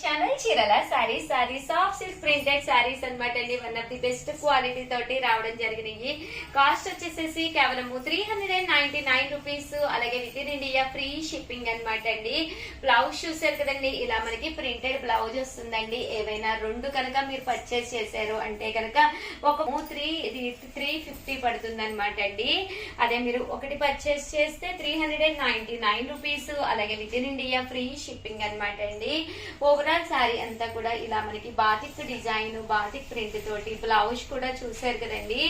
Channel చీరల saris soft silk printed saris అనమాట అండి. One of the best quality తోటి రావడం జరిగినాయి. కాస్ట్ వచ్చేసేసి కేవలం 399 రూపీస్. అలాగే with in India free shipping అనమాట అండి. బ్లౌజ్ చూసారు కదండి, ఇలా మనకి ప్రింటెడ్ బ్లౌజ్ వస్తుందండి. ఏవైనా రెండు కనుక మీరు పర్చేస్ చేశారు అంటే కనుక ఒక 350 పడుతుంది అనమాట అండి. అదే మీరు ఒకటి పర్చేస్ చేస్తే 399 రూపీస్. అలాగే with in India free shipping అనమాట అండి. ఓవరాల్ శారీ అంతా కూడా ఇలా మనకి బాతిక్ డిజైన్, బాతిక్ ప్రింట్ తోటి బ్లౌజ్ కూడా చూసారు కదండి.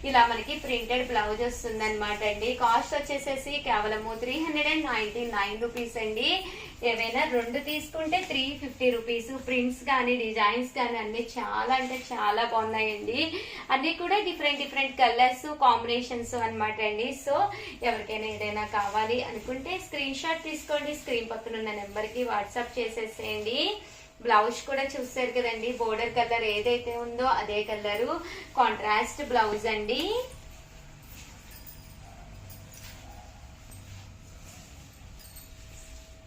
ఇలా మనకి ప్రింటెడ్ బ్లౌజ్ వస్తుంది అనమాట అండి. కాస్ట్ వచ్చేసేసి కేవలము 399 రూపీస్ అండి. ఏవైనా రెండు తీసుకుంటే 350 రూపీస్. ప్రింట్స్ కానీ డిజైన్స్ కానీ అన్ని చాలా అంటే చాలా బాగున్నాయండి. అన్ని కూడా డిఫరెంట్ కలర్స్ కాంబినేషన్స్ అనమాట అండి. సో ఎవరికైనా ఏదైనా కావాలి అనుకుంటే స్క్రీన్ షాట్ తీసుకోండి, స్క్రీన్ పక్కన ఉన్న నెంబర్ కి వాట్సాప్ చేసేసేయండి. బ్లౌజ్ కూడా చూసారు కదండి, బోర్డర్ కలర్ ఏదైతే ఉందో అదే కలరు, కాంట్రాస్ట్ బ్లౌజ్ అండి.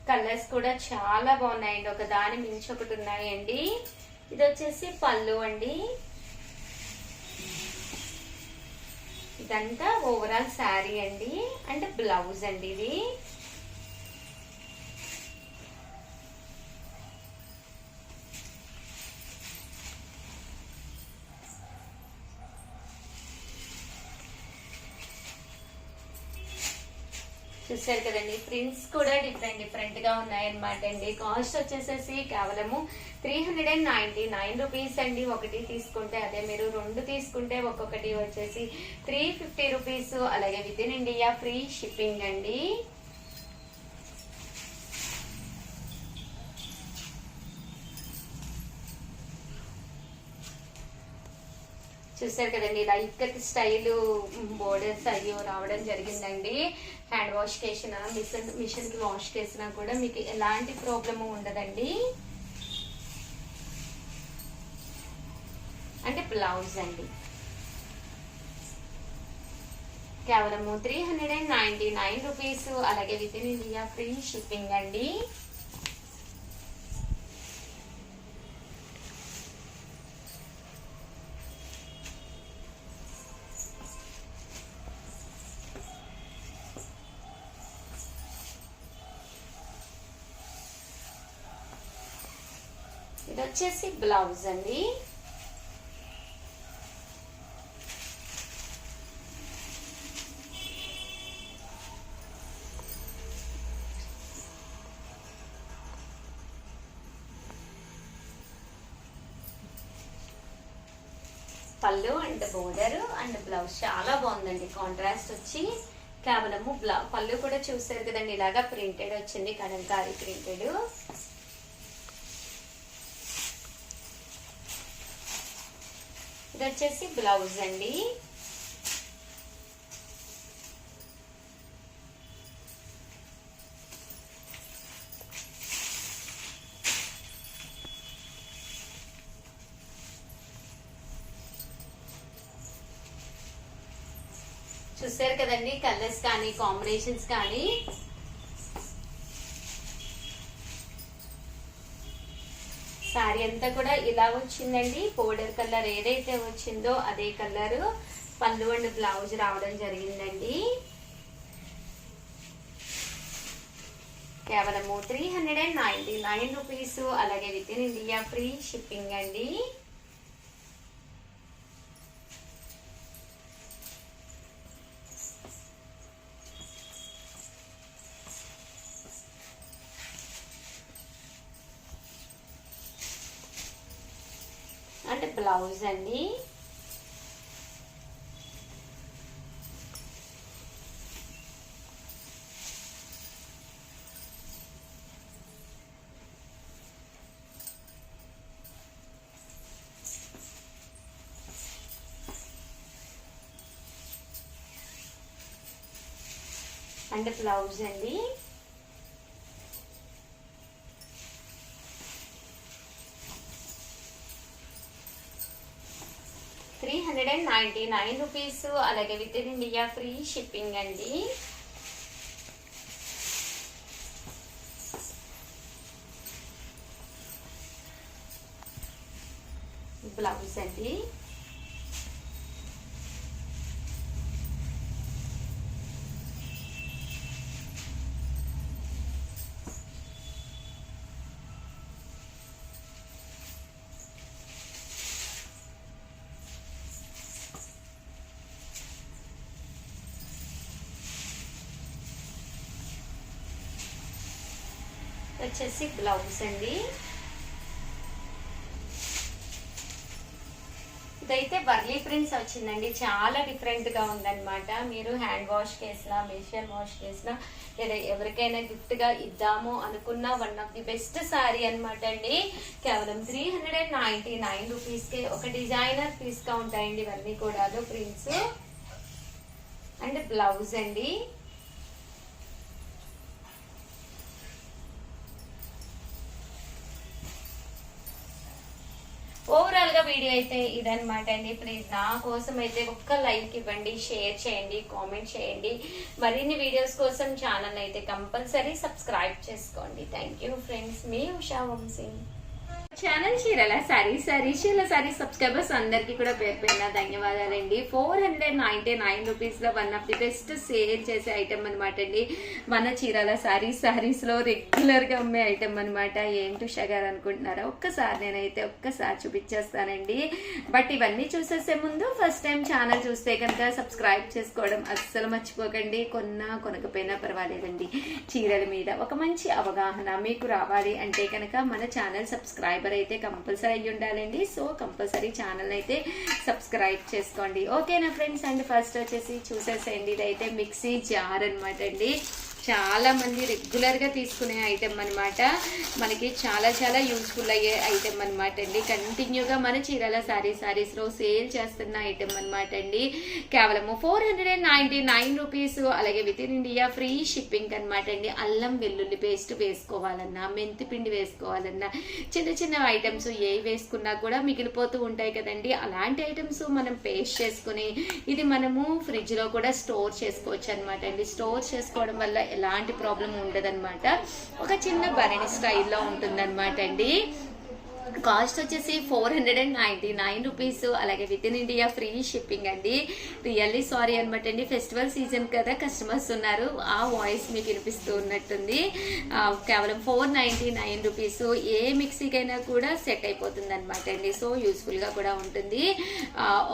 కలర్స్ కూడా చాలా బాగున్నాయండి, ఒక దాని మించి ఒకటి ఉన్నాయండి. ఇది వచ్చేసి పళ్ళు అండి. ఇదంతా ఓవరాల్ శారీ అండి అంటే బ్లౌజ్ అండి. ఇది చూసారు కదండి, ప్రింట్స్ కూడా డిఫరెంట్ గా ఉన్నాయన్నమాట అండి. కాస్ట్ వచ్చేసేసి కేవలము 399 రూపీస్ అండి. ఒకటి తీసుకుంటే, అదే మీరు రెండు తీసుకుంటే ఒక్కొక్కటి వచ్చేసి 350 రూపీస్. అలాగే with in India free shipping అండి. చూసారు కదండి, ఇలా ఇక్కత్ స్టైల్ బోర్డర్స్ అయ్యో రావడం జరిగిందండి. హ్యాండ్ వాష్ చేసిన మిషన్ కి వాష్ చేసినా కూడా మీకు ఎలాంటి ప్రాబ్లము ఉండదండి. అంటే బ్లౌజ్ అండి కేవలము 399 రూపీస్. అలాగే with in India free shipping అండి. ఇది వచ్చేసి బ్లౌజ్ అండి. పళ్ళు అండ్ బోర్డర్ అండ్ బ్లౌజ్ చాలా బాగుందండి. కాంట్రాస్ట్ వచ్చి కేవలము పళ్ళు కూడా చూసారు కదండి, ఇలాగా ప్రింటెడ్ వచ్చింది, కలంకారీ ప్రింటెడ్. ఇది వచ్చేసి బ్లౌజ్ అండి. చూసారు కదండి, కలర్స్ కానీ కాంబినేషన్స్ కానీ శారీ అంతా కూడా ఇలా వచ్చిందండి. బోర్డర్ కలర్ ఏదైతే వచ్చిందో అదే కలర్ పళ్ళు అండ్ బ్లౌజ్ రావడం జరిగిందండి. కేవలము 399 రూపీస్. అలాగే with in India free shipping అండి. అంటే బ్లౌజ్ అండి. అంటే బ్లౌజ్ అండి. 399 రూపీస్. అలాగే with in India free shipping అండి. బ్లౌజ్ అండి. వచ్చేసి బ్లౌజ్ అండి. ఇదైతే వర్లీ ప్రింట్స్ వచ్చిందండి. చాలా డిఫరెంట్ గా ఉందన్నమాట. మీరు హ్యాండ్ వాష్ చేసినా, మిషన్ వాష్ చేసినా, లేదా ఎవరికైనా గిఫ్ట్ గా ఇద్దాము అనుకున్న one of the best sorry అనమాట అండి. కేవలం 399 రూపీస్ కి ఒక డిజైనర్ పీస్ గా ఉంటాయండి ఇవన్నీ కూడా ప్రింట్స్. అండ్ బ్లౌజ్ అండి. ఓవరాల్ గా వీడియో అయితే ఇదనమాట అండి. ప్లీజ్ నా కోసం అయితే ఒక్క లైక్ ఇవ్వండి, షేర్ చేయండి, కామెంట్ చేయండి. మరిన్ని వీడియోస్ కోసం ఛానల్ అయితే కంపల్సరీ సబ్స్క్రైబ్ చేసుకోండి. థ్యాంక్ యూ ఫ్రెండ్స్, మీ ఉషా వంశీ. ఛానల్ చీరల సారీ సబ్స్క్రైబర్స్ అందరికి కూడా పేరు ధన్యవాదాలండి. 499 రూపీస్ లో one of the best sale చేసే ఐటమ్ అనమాట అండి. మన చీరల సారీస్ లో రెగ్యులర్ గా అమ్మే ఐటమ్ అనమాట. ఏంటి ఉషా గారు అనుకుంటున్నారా? నేనైతే ఒక్కసారి చూపించేస్తానండి. బట్ ఇవన్నీ చూసేసే ముందు ఫస్ట్ టైం ఛానల్ చూస్తే కనుక సబ్స్క్రైబ్ చేసుకోవడం అస్సలు మర్చిపోకండి. కొనకపోయినా పర్వాలేదండి. చీరల మీద ఒక మంచి అవగాహన మీకు రావాలి అంటే కనుక మన ఛానల్ సబ్స్క్రైబర్ అయితే కంపల్సరీ అయ్యి ఉండాలండి. సో కంపల్సరీ ఛానల్ అయితే సబ్స్క్రైబ్ చేసుకోండి. ఓకేనా ఫ్రెండ్స్? అండ్ ఫస్ట్ వచ్చేసి చూసేసేయండి. ఇదైతే మిక్సీ జార్ అనమాట అండి. చాలా మంది రెగ్యులర్ గా తీసుకునే ఐటమ్ అనమాట. మనకి చాలా చాలా యూస్ఫుల్ అయ్యే ఐటమ్ అనమాట అండి. కంటిన్యూగా మన చీరల సారీస్ లో సేల్ చేస్తున్న ఐటమ్ అనమాట అండి. కేవలము 499 రూపీస్. అలాగే with in India free shipping అనమాట అండి. అల్లం వెల్లుల్లి పేస్ట్ వేసుకోవాలన్నా, మెంతి పిండి వేసుకోవాలన్నా, చిన్న చిన్న ఐటమ్స్ ఏ వేసుకున్నా కూడా మిగిలిపోతూ ఉంటాయి కదండి. అలాంటి ఐటమ్స్ మనం పేస్ట్ చేసుకుని ఇది మనము ఫ్రిడ్జ్ లో కూడా స్టోర్ చేసుకోవచ్చు అనమాట అండి. స్టోర్ చేసుకోవడం వల్ల ఎలాంటి ప్రాబ్లం ఉండదన్నమాట. ఒక చిన్న బరణి స్టైల్లో ఉంటుందన్నమాట అండి. కాస్ట్ వచ్చేసి 499 రూపీస్. అలాగే with in India free shipping అండి. రియల్లీ సారీ అనమాట అండి. ఫెస్టివల్ సీజన్ కదా, కస్టమర్స్ ఉన్నారు, ఆ వాయిస్ మీకు వినిపిస్తూ ఉన్నట్టుంది. కేవలం 499 రూపీస్. ఏ మిక్సీకైనా కూడా సెట్ అయిపోతుంది అనమాట అండి. సో యూస్ఫుల్ గా కూడా ఉంటుంది.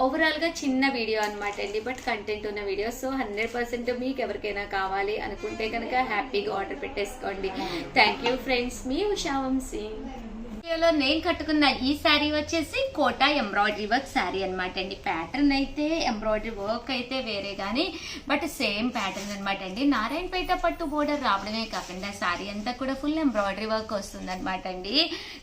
ఓవరాల్ గా చిన్న వీడియో అనమాట అండి, బట్ కంటెంట్ ఉన్న వీడియో. సో 100% మీకు ఎవరికైనా కావాలి అనుకుంటే కనుక హ్యాపీగా ఆర్డర్ పెట్టేసుకోండి. థ్యాంక్ యూ ఫ్రెండ్స్, మీ ఉషా వంశీ. వీడియోలో నేను కట్టుకున్న ఈ శారీ వచ్చేసి కోటా ఎంబ్రాయిడరీ వర్క్ శారీ అనమాట అండి. ప్యాటర్న్ అయితే ఎంబ్రాయిడరీ వర్క్ అయితే వేరే కానీ బట్ సేమ్ ప్యాటర్న్ అనమాట అండి. నారాయణపేట పట్టు బోర్డర్ రావడమే కాకుండా శారీ అంతా కూడా ఫుల్ ఎంబ్రాయిడరీ వర్క్ వస్తుంది అనమాట అండి.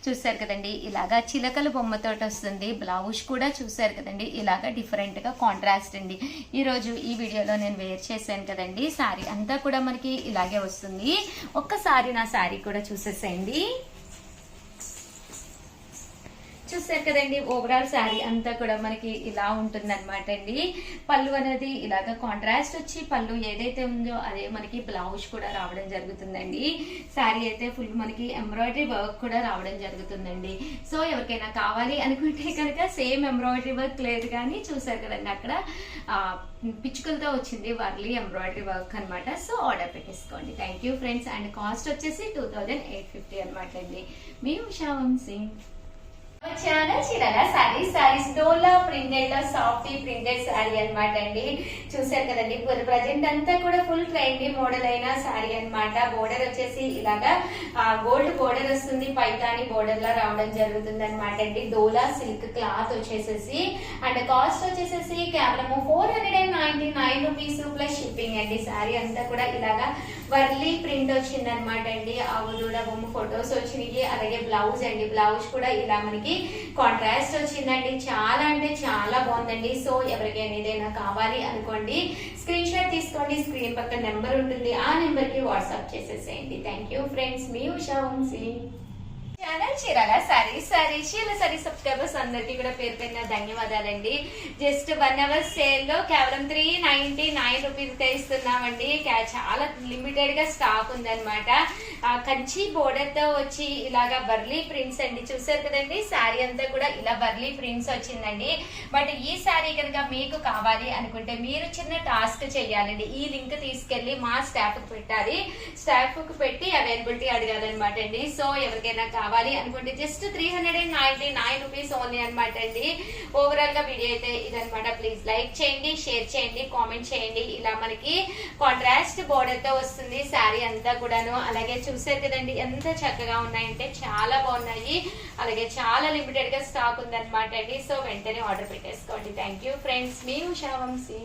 చూసారు కదండి, ఇలాగా చిలకల బొమ్మతోటి వస్తుంది. బ్లౌజ్ కూడా చూసారు కదండి, ఇలాగా డిఫరెంట్ గా కాంట్రాస్ట్ అండి. ఈ రోజు ఈ వీడియోలో నేను వేర్ చేశాను కదండి. శారీ అంతా కూడా మనకి ఇలాగే వస్తుంది. ఒక్కసారి నా శారీ కూడా చూసేసేయండి. చూసారు కదండి, ఓవరాల్ శారీ అంతా కూడా మనకి ఇలా ఉంటుంది అనమాట అండి. పళ్ళు అనేది ఇలాగ కాంట్రాస్ట్ వచ్చి పళ్ళు ఏదైతే ఉందో అదే మనకి బ్లౌజ్ కూడా రావడం జరుగుతుందండి. శారీ అయితే ఫుల్ మనకి ఎంబ్రాయిడరీ వర్క్ కూడా రావడం జరుగుతుందండి. సో ఎవరికైనా కావాలి అనుకుంటే కనుక సేమ్ ఎంబ్రాయిడరీ వర్క్ లేదు కానీ చూసారు కదండి అక్కడ పిచ్చుకలతో వచ్చింది వర్లీ ఎంబ్రాయిడరీ వర్క్ అనమాట. సో ఆర్డర్ పెట్టేసుకోండి. Thank you friends. And cost వచ్చేసి 2850 అనమాట అండి. మీ ఉషా వంశీ. ఛానల్ చీరల సారీస్ డోలా ప్రింటెడ్ లో సాఫ్ట్ ప్రింటెడ్ శారీ అనమాట అండి. చూసారు కదండి, ప్రజెంట్ అంతా కూడా ఫుల్ ట్రెండీ మోడల్ అయిన శారీ అనమాట. బోర్డర్ వచ్చేసి ఇలాగా గోల్డ్ బోర్డర్ వస్తుంది, పైతాని బోర్డర్ లా రావడం జరుగుతుంది అనమాట అండి. డోలా సిల్క్ క్లాత్ వచ్చేసేసి అండ్ కాస్ట్ వచ్చేసేసి కేవలము 499 రూపీస్ ప్లస్ షిప్పింగ్ అండి. శారీ అంతా కూడా ఇలాగా వర్లీ ప్రింట్ వచ్చింది అనమాట అండి. ఆవుదూడ బొమ్మ ఫొటోస్ వచ్చినాయి. అలాగే బ్లౌజ్ అండి, బ్లౌజ్ కూడా ఇలా మనకి కాంట్రాస్ట్ వచ్చిందండి. చాలా అంటే చాలా బాగుందండి. సో ఎవరికైనా ఏదైనా కావాలి అనుకోండి, స్క్రీన్ షాట్ తీసుకోండి. స్క్రీన్ పక్కన నెంబర్ ఉంటుంది, ఆ నెంబర్ కి వాట్సాప్ చేసేసేయండి. థ్యాంక్ యూ ఫ్రెండ్స్, మీ ఉషా వంశీ. ఛానల్ చీరల సారీ సబ్స్క్రైబర్స్ అందరికి కూడా పేరు పైన ధన్యవాదాలండి. జస్ట్ 1 అవర్ సేల్ లో కేవలం 399 రూపీస్ కే ఇస్తున్నామండి. చాలా లిమిటెడ్ గా స్టాక్ ఉందన్నమాట. కంచి బోర్డర్ తో వచ్చి ఇలాగా బర్లీ ప్రింట్స్ అండి. చూసారు కదండి శారీ అంతా కూడా ఇలా బర్లీ ప్రింట్స్ వచ్చిందండి. బట్ ఈ శారీ కనుక మీకు కావాలి అనుకుంటే మీరు చిన్న టాస్క్ చేయాలండి. ఈ లింక్ తీసుకెళ్లి మా స్టాఫ్ కు పెట్టాలి, స్టాఫ్ కు పెట్టి అవైలబిలిటీ అడగాలన్నమాట అండి. సో ఎవరికైనా కావాలి అనుకుంటే జస్ట్ 399 రూపీస్ ఓన్లీ అనమాట అండి. ఓవరాల్ గా వీడియో అయితే ఇదనమాట. ప్లీజ్ లైక్ చేయండి, షేర్ చేయండి, కామెంట్ చేయండి. ఇలా మనకి కాంట్రాస్ట్ బోర్డర్ తో వస్తుంది శారీ అంతా కూడాను. అలాగే చూసారు కదండి ఎంత చక్కగా ఉన్నాయంటే చాలా బాగున్నాయి. అలాగే చాలా లిమిటెడ్ గా స్టాక్ ఉందన్నమాట అండి. సో వెంటనే ఆర్డర్ పెట్టేసుకోండి. థ్యాంక్ యూ ఫ్రెండ్స్, మీ ఉషా వంశీ.